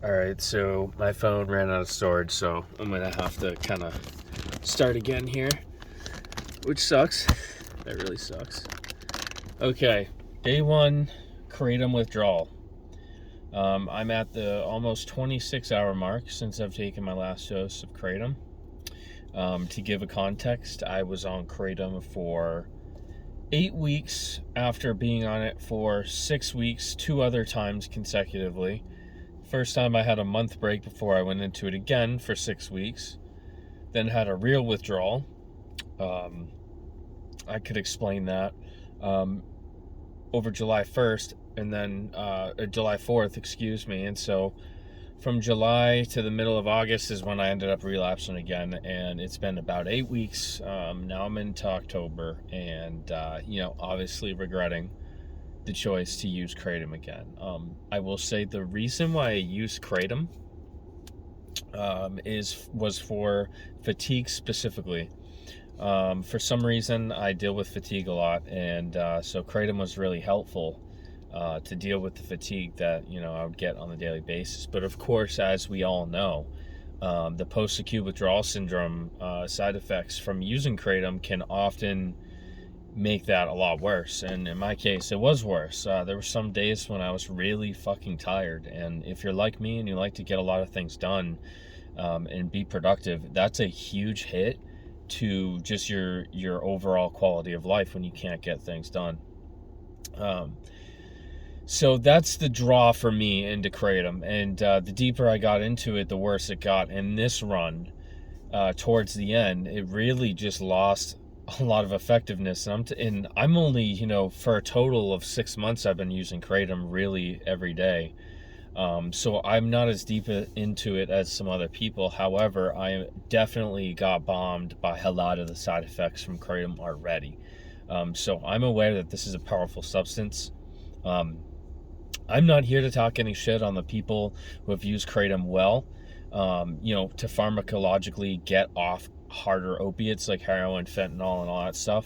Alright, so my phone ran out of storage, so I'm gonna have to kind of start again here, which sucks. That really sucks. Okay, day one, Kratom Withdrawal. I'm at the almost 26-hour mark since I've taken my last dose of Kratom. To give a context, I was on Kratom for 8 weeks after being on it for 6 weeks, 2 other times consecutively. First time I had a month break before I went into it again for 6 weeks. Then had a real withdrawal. I could explain that. Over July 1st and then July 4th, excuse me. And so from July to the middle of August is when I ended up relapsing again. And it's been about 8 weeks. Now I'm into October and, obviously regretting the choice to use Kratom again. I will say the reason why I use Kratom was for fatigue specifically. For some reason, I deal with fatigue a lot, and so Kratom was really helpful to deal with the fatigue that I would get on a daily basis. But of course, as we all know, the post-acute withdrawal syndrome side effects from using Kratom can often make that a lot worse, and in my case it was worse. There were some days when I was really fucking tired, and if you're like me and you like to get a lot of things done and be productive, that's a huge hit to just your overall quality of life when you can't get things done. So that's the draw for me into Kratom, and the deeper I got into it, the worse it got. And this run towards the end, it really just lost a lot of effectiveness, and I'm only, for a total of 6 months I've been using Kratom really every day. So I'm not as deep into it as some other people. However, I definitely got bombed by a lot of the side effects from Kratom already. So I'm aware that this is a powerful substance. I'm not here to talk any shit on the people who have used Kratom well, to pharmacologically get off harder opiates like heroin, fentanyl, and all that stuff.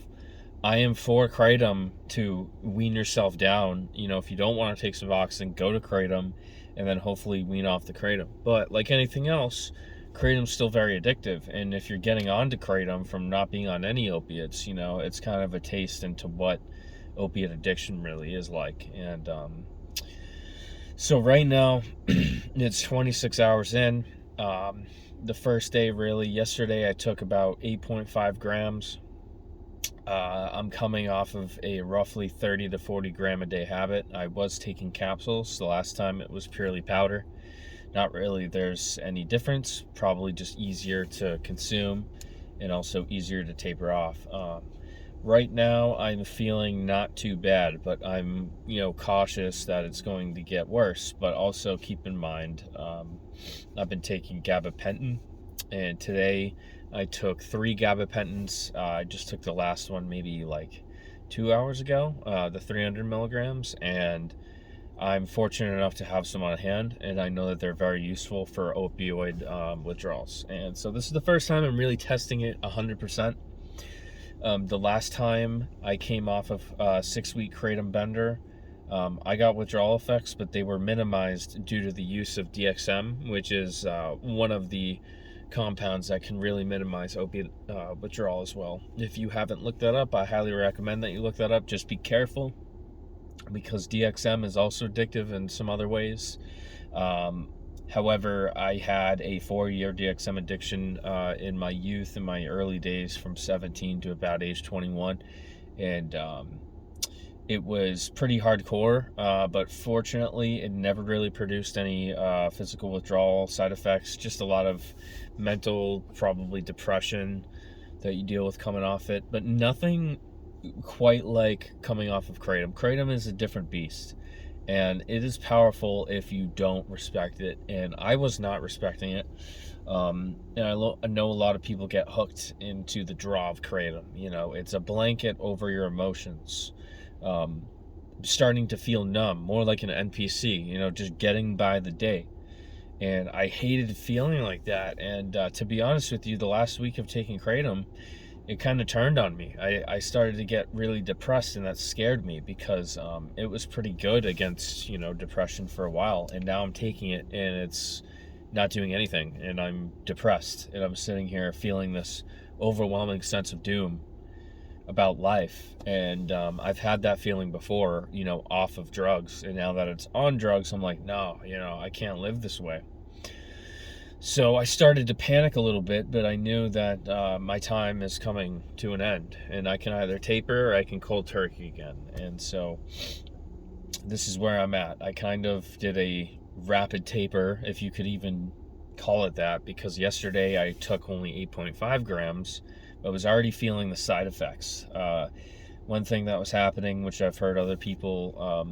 I am for Kratom to wean yourself down. If you don't want to take Suboxone, go to Kratom and then hopefully wean off the Kratom. But like anything else, Kratom's still very addictive. And if you're getting onto Kratom from not being on any opiates, it's kind of a taste into what opiate addiction really is like. And so right now, it's 26 hours in. The first day, really, yesterday I took about 8.5 grams. I'm coming off of a roughly 30 to 40 gram a day habit. I was taking capsules. The last time it was purely powder. Not really there's any difference. Probably just easier to consume and also easier to taper off. Right now I'm feeling not too bad, but I'm cautious that it's going to get worse. But also keep in mind, I've been taking gabapentin, and today I took 3 gabapentins. I just took the last one maybe like 2 hours ago, the 300 milligrams, and I'm fortunate enough to have some on hand, and I know that they're very useful for opioid withdrawals. And so this is the first time I'm really testing it 100%. The last time I came off of a 6-week Kratom bender, I got withdrawal effects, but they were minimized due to the use of DXM, which is one of the compounds that can really minimize opiate withdrawal as well. If you haven't looked that up, I highly recommend that you look that up. Just be careful, because DXM is also addictive in some other ways. However, I had a 4-year DXM addiction in my youth, in my early days, from 17 to about age 21, and it was pretty hardcore, but fortunately it never really produced any physical withdrawal side effects, just a lot of mental, probably depression that you deal with coming off it, but nothing quite like coming off of Kratom. Kratom is a different beast, and it is powerful if you don't respect it, and I was not respecting it. And I know a lot of people get hooked into the draw of Kratom. It's a blanket over your emotions. Starting to feel numb, more like an NPC, just getting by the day. And I hated feeling like that. And to be honest with you, the last week of taking Kratom, it kind of turned on me. I started to get really depressed, and that scared me because it was pretty good against, depression for a while. And now I'm taking it and it's not doing anything. And I'm depressed. And I'm sitting here feeling this overwhelming sense of doom about life. And I've had that feeling before, off of drugs. And now that it's on drugs, I'm like, no, I can't live this way. So I started to panic a little bit, but I knew that my time is coming to an end, and I can either taper or I can cold turkey again. And so this is where I'm at. I kind of did a rapid taper, if you could even call it that, because yesterday I took only 8.5 grams, but was already feeling the side effects. One thing that was happening, which I've heard other people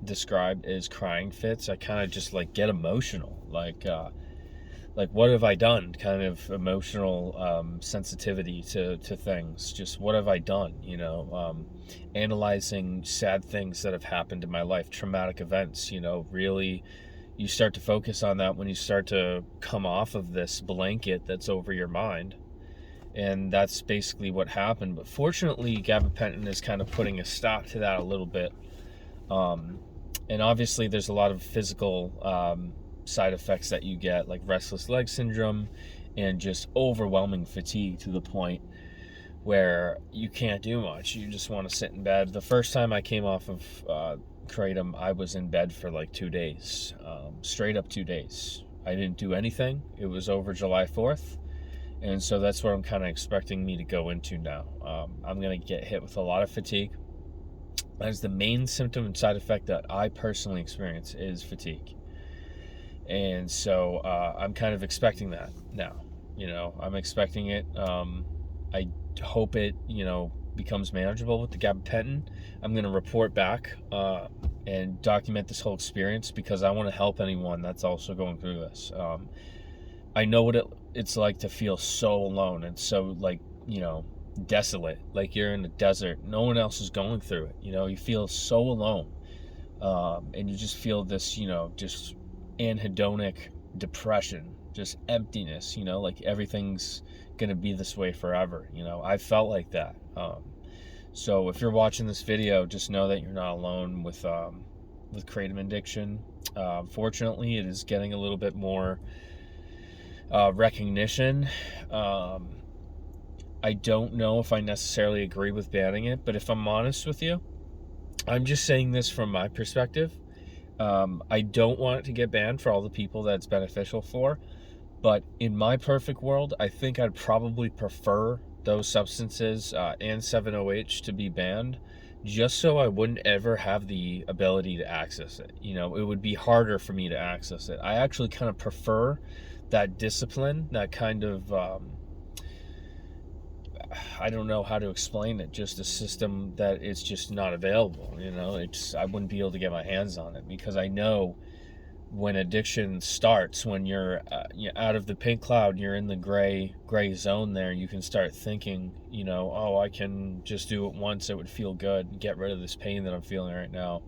describe, is crying fits. I kind of just get emotional, like what have I done, kind of emotional sensitivity to things. Just what have I done, analyzing sad things that have happened in my life, traumatic events. Really, you start to focus on that when you start to come off of this blanket that's over your mind. And that's basically what happened. But fortunately, gabapentin is kind of putting a stop to that a little bit. And obviously there's a lot of physical side effects that you get, like restless leg syndrome and just overwhelming fatigue to the point where you can't do much. You just want to sit in bed. The first time I came off of Kratom, I was in bed for 2 days, straight up 2 days. I didn't do anything. It was over July 4th. And so that's what I'm kind of expecting me to go into now. I'm going to get hit with a lot of fatigue. As the main symptom and side effect that I personally experience is fatigue. And so I'm kind of expecting that now. I'm expecting it. I hope it, becomes manageable with the gabapentin. I'm going to report back and document this whole experience because I want to help anyone that's also going through this. I know what it's like to feel so alone and so desolate, like you're in a desert. No one else is going through it. You feel so alone, and you just feel this, just anhedonic depression, just emptiness, like everything's gonna be this way forever. I felt like that. So if you're watching this video, just know that you're not alone with kratom addiction. Fortunately, it is getting a little bit more recognition. I don't know if I necessarily agree with banning it, but if I'm honest with you, I'm just saying this from my perspective. I don't want it to get banned for all the people that it's beneficial for, but in my perfect world, I think I'd probably prefer those substances and 7-OH to be banned, just so I wouldn't ever have the ability to access it. It would be harder for me to access it. I actually kind of prefer that discipline, that kind of I don't know how to explain it, just a system that it's just not available. I wouldn't be able to get my hands on it, because I know when addiction starts, when you're out of the pink cloud, you're in the gray zone there, you can start thinking, oh, I can just do it once, it would feel good, and get rid of this pain that I'm feeling right now.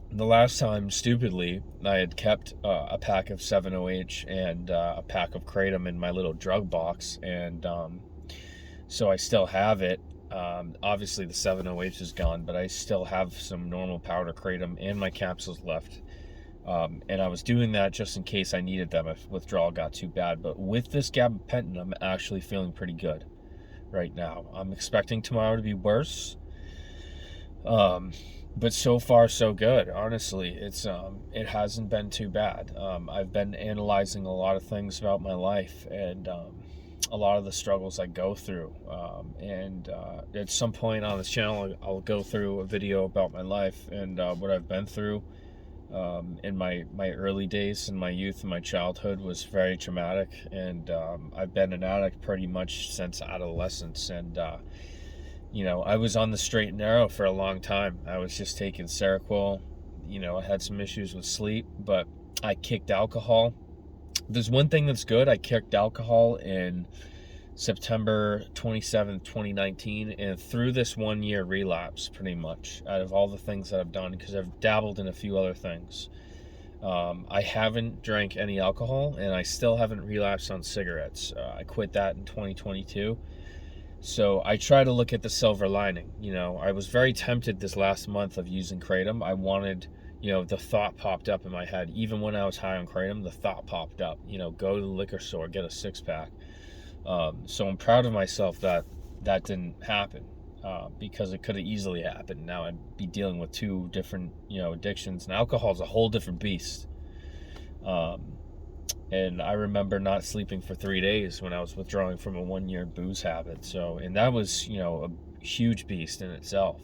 The last time, stupidly, I had kept a pack of 7-OH and a pack of Kratom in my little drug box, and so I still have it. Obviously, the 7-OH is gone, but I still have some normal powder Kratom and my capsules left. And I was doing that just in case I needed them if withdrawal got too bad. But with this gabapentin, I'm actually feeling pretty good right now. I'm expecting tomorrow to be worse. But so far so good. Honestly, it hasn't been too bad. I've been analyzing a lot of things about my life and a lot of the struggles I go through. And at some point on this channel, I'll go through a video about my life and what I've been through. In my early days, in my youth and my childhood, was very traumatic, and I've been an addict pretty much since adolescence. And I was on the straight and narrow for a long time. I was just taking Seroquel. I had some issues with sleep, but I kicked alcohol. There's one thing that's good. I kicked alcohol in September 27th, 2019, and through this 1 year relapse, pretty much, out of all the things that I've done, because I've dabbled in a few other things. I haven't drank any alcohol, and I still haven't relapsed on cigarettes. I quit that in 2022. So I try to look at the silver lining. I was very tempted this last month of using Kratom. I wanted, the thought popped up in my head. Even when I was high on Kratom, the thought popped up, go to the liquor store, get a 6-pack. So I'm proud of myself that that didn't happen, because it could have easily happened. Now I'd be dealing with 2 different, addictions, and alcohol is a whole different beast. And I remember not sleeping for 3 days when I was withdrawing from a 1-year booze habit. So, and that was, a huge beast in itself.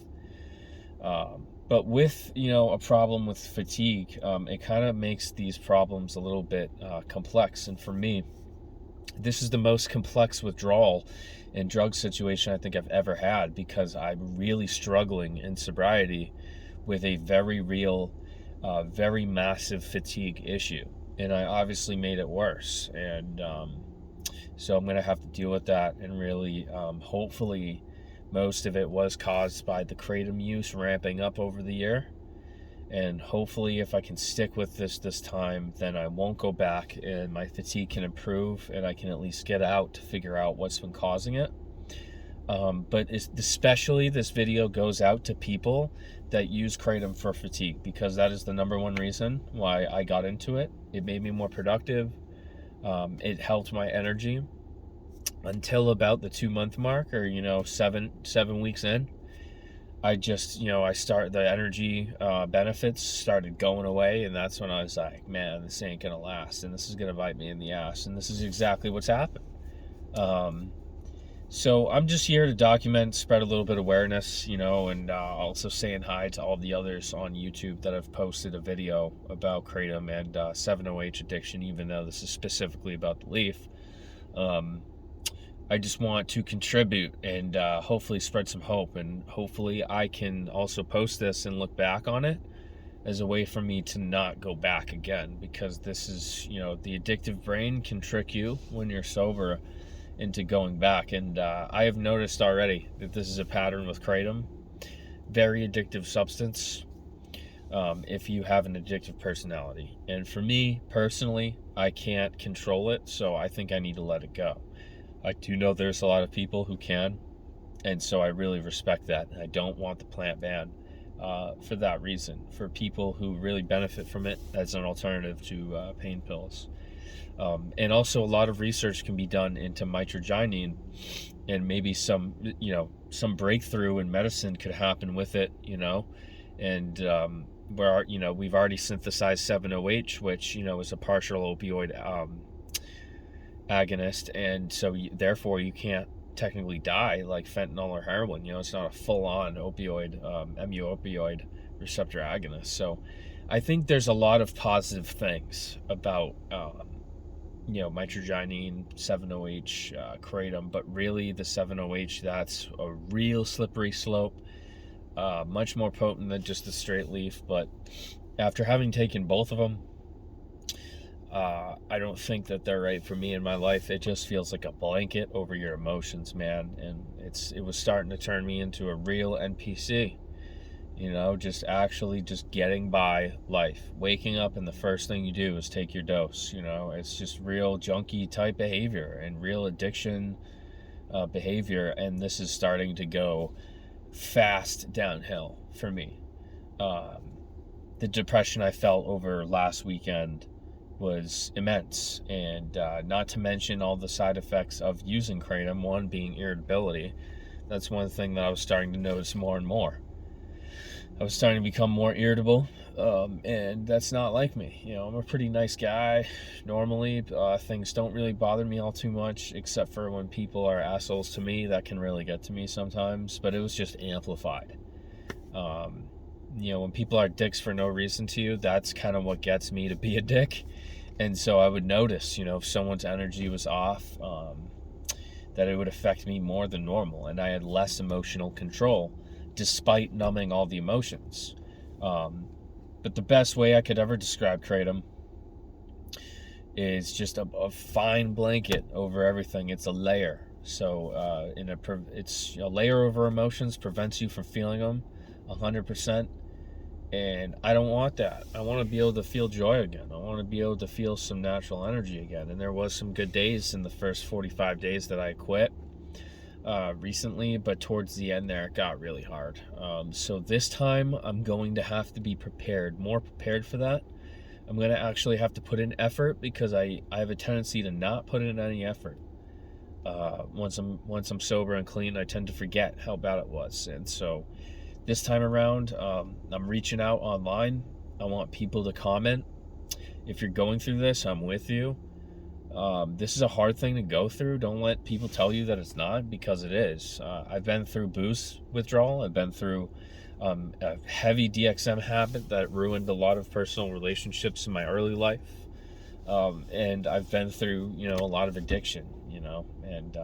But with, a problem with fatigue, it kind of makes these problems a little bit complex. And for me, this is the most complex withdrawal and drug situation I think I've ever had, because I'm really struggling in sobriety with a very real, very massive fatigue issue. And I obviously made it worse. And so I'm going to have to deal with that. And really, hopefully, most of it was caused by the Kratom use ramping up over the year. And hopefully, if I can stick with this time, then I won't go back and my fatigue can improve and I can at least get out to figure out what's been causing it. But especially this video goes out to people that use Kratom for fatigue, because that is the number one reason why I got into it. It made me more productive. It helped my energy until about the 2-month mark, or, 7 weeks in. I just, the energy benefits started going away, and that's when I was like, man, this ain't gonna last, and this is gonna bite me in the ass, and this is exactly what's happened. So I'm just here to document, spread a little bit of awareness, and also saying hi to all the others on YouTube that have posted a video about Kratom and 7-OH addiction, even though this is specifically about the leaf. I just want to contribute and hopefully spread some hope, and hopefully I can also post this and look back on it as a way for me to not go back again, because this is, the addictive brain can trick you when you're sober into going back. And I have noticed already that this is a pattern with Kratom. Very addictive substance if you have an addictive personality. And for me personally, I can't control it, so I think I need to let it go. I do know there's a lot of people who can, and so I really respect that. I don't want the plant ban for that reason, for people who really benefit from it as an alternative to pain pills. And also a lot of research can be done into mitragynine, and maybe some breakthrough in medicine could happen with it, and where, we've already synthesized 7-OH, which, is a partial opioid agonist, and so therefore you can't technically die like fentanyl or heroin. It's not a full-on opioid, mu-opioid receptor agonist. So I think there's a lot of positive things about mitragynine, 7-OH, Kratom, but really the 7-OH, that's a real slippery slope, much more potent than just the straight leaf. But after having taken both of them, I don't think that they're right for me in my life. It just feels like a blanket over your emotions, man. And it was starting to turn me into a real NPC, just getting by life. Waking up and the first thing you do is take your dose, It's just real junkie type behavior and real addiction behavior. And this is starting to go fast downhill for me. The depression I felt over last weekend was immense, and not to mention all the side effects of using Kratom, one being irritability. That's one thing that I was starting to notice more and more. I was starting to become more irritable, and that's not like me. I'm a pretty nice guy normally. Things don't really bother me all too much, except for when people are assholes to me. That can really get to me sometimes, but it was just amplified. When people are dicks for no reason to you, that's kind of what gets me to be a dick. And so I would notice, if someone's energy was off, that it would affect me more than normal, and I had less emotional control, despite numbing all the emotions. But the best way I could ever describe Kratom is just a fine blanket over everything. It's a layer. So it's a layer over emotions, prevents you from feeling them 100%. And I don't want that. I want to be able to feel joy again. I want to be able to feel some natural energy again. And there was some good days in the first 45 days that I quit recently, but towards the end there, it got really hard. So this time I'm going to have to be prepared, more prepared for that. I'm going to actually have to put in effort, because I have a tendency to not put in any effort. Once I'm sober and clean, I tend to forget how bad it was. And so this time around, I'm reaching out online. I want people to comment. If you're going through this, I'm with you. This is a hard thing to go through. Don't let people tell you that it's not, because it is. I've been through booze withdrawal. I've been through a heavy DXM habit that ruined a lot of personal relationships in my early life. And I've been through, a lot of addiction, and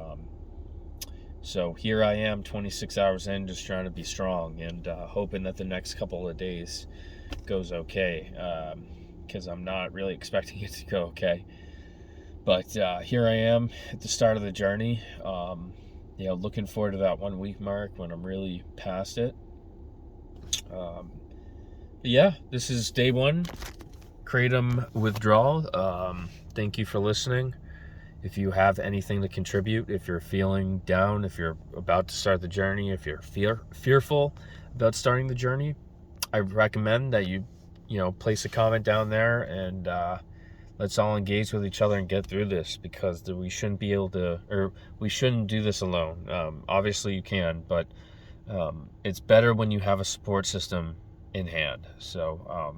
so here I am 26 hours in, just trying to be strong, and hoping that the next couple of days goes okay, because I'm not really expecting it to go okay. But here I am at the start of the journey, looking forward to that 1 week mark when I'm really past it. This is day one, Kratom Withdrawal. Thank you for listening. If you have anything to contribute, if you're feeling down, if you're about to start the journey, if you're fearful about starting the journey, I recommend that you place a comment down there, and let's all engage with each other and get through this, because we shouldn't do this alone. Obviously you can, but it's better when you have a support system in hand. So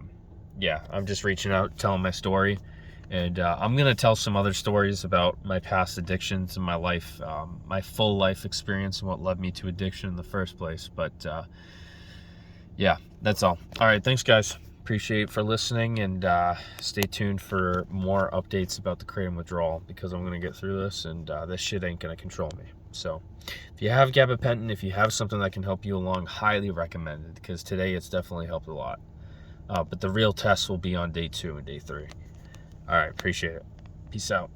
I'm just reaching out, telling my story. And I'm going to tell some other stories about my past addictions in my life, my full life experience, and what led me to addiction in the first place. But that's all. All right, thanks, guys. Appreciate it for listening, and stay tuned for more updates about the Kratom Withdrawal, because I'm going to get through this, and this shit ain't going to control me. So if you have gabapentin, if you have something that can help you along, highly recommended, because today it's definitely helped a lot. But the real test will be on day 2 and day 3. All right, appreciate it. Peace out.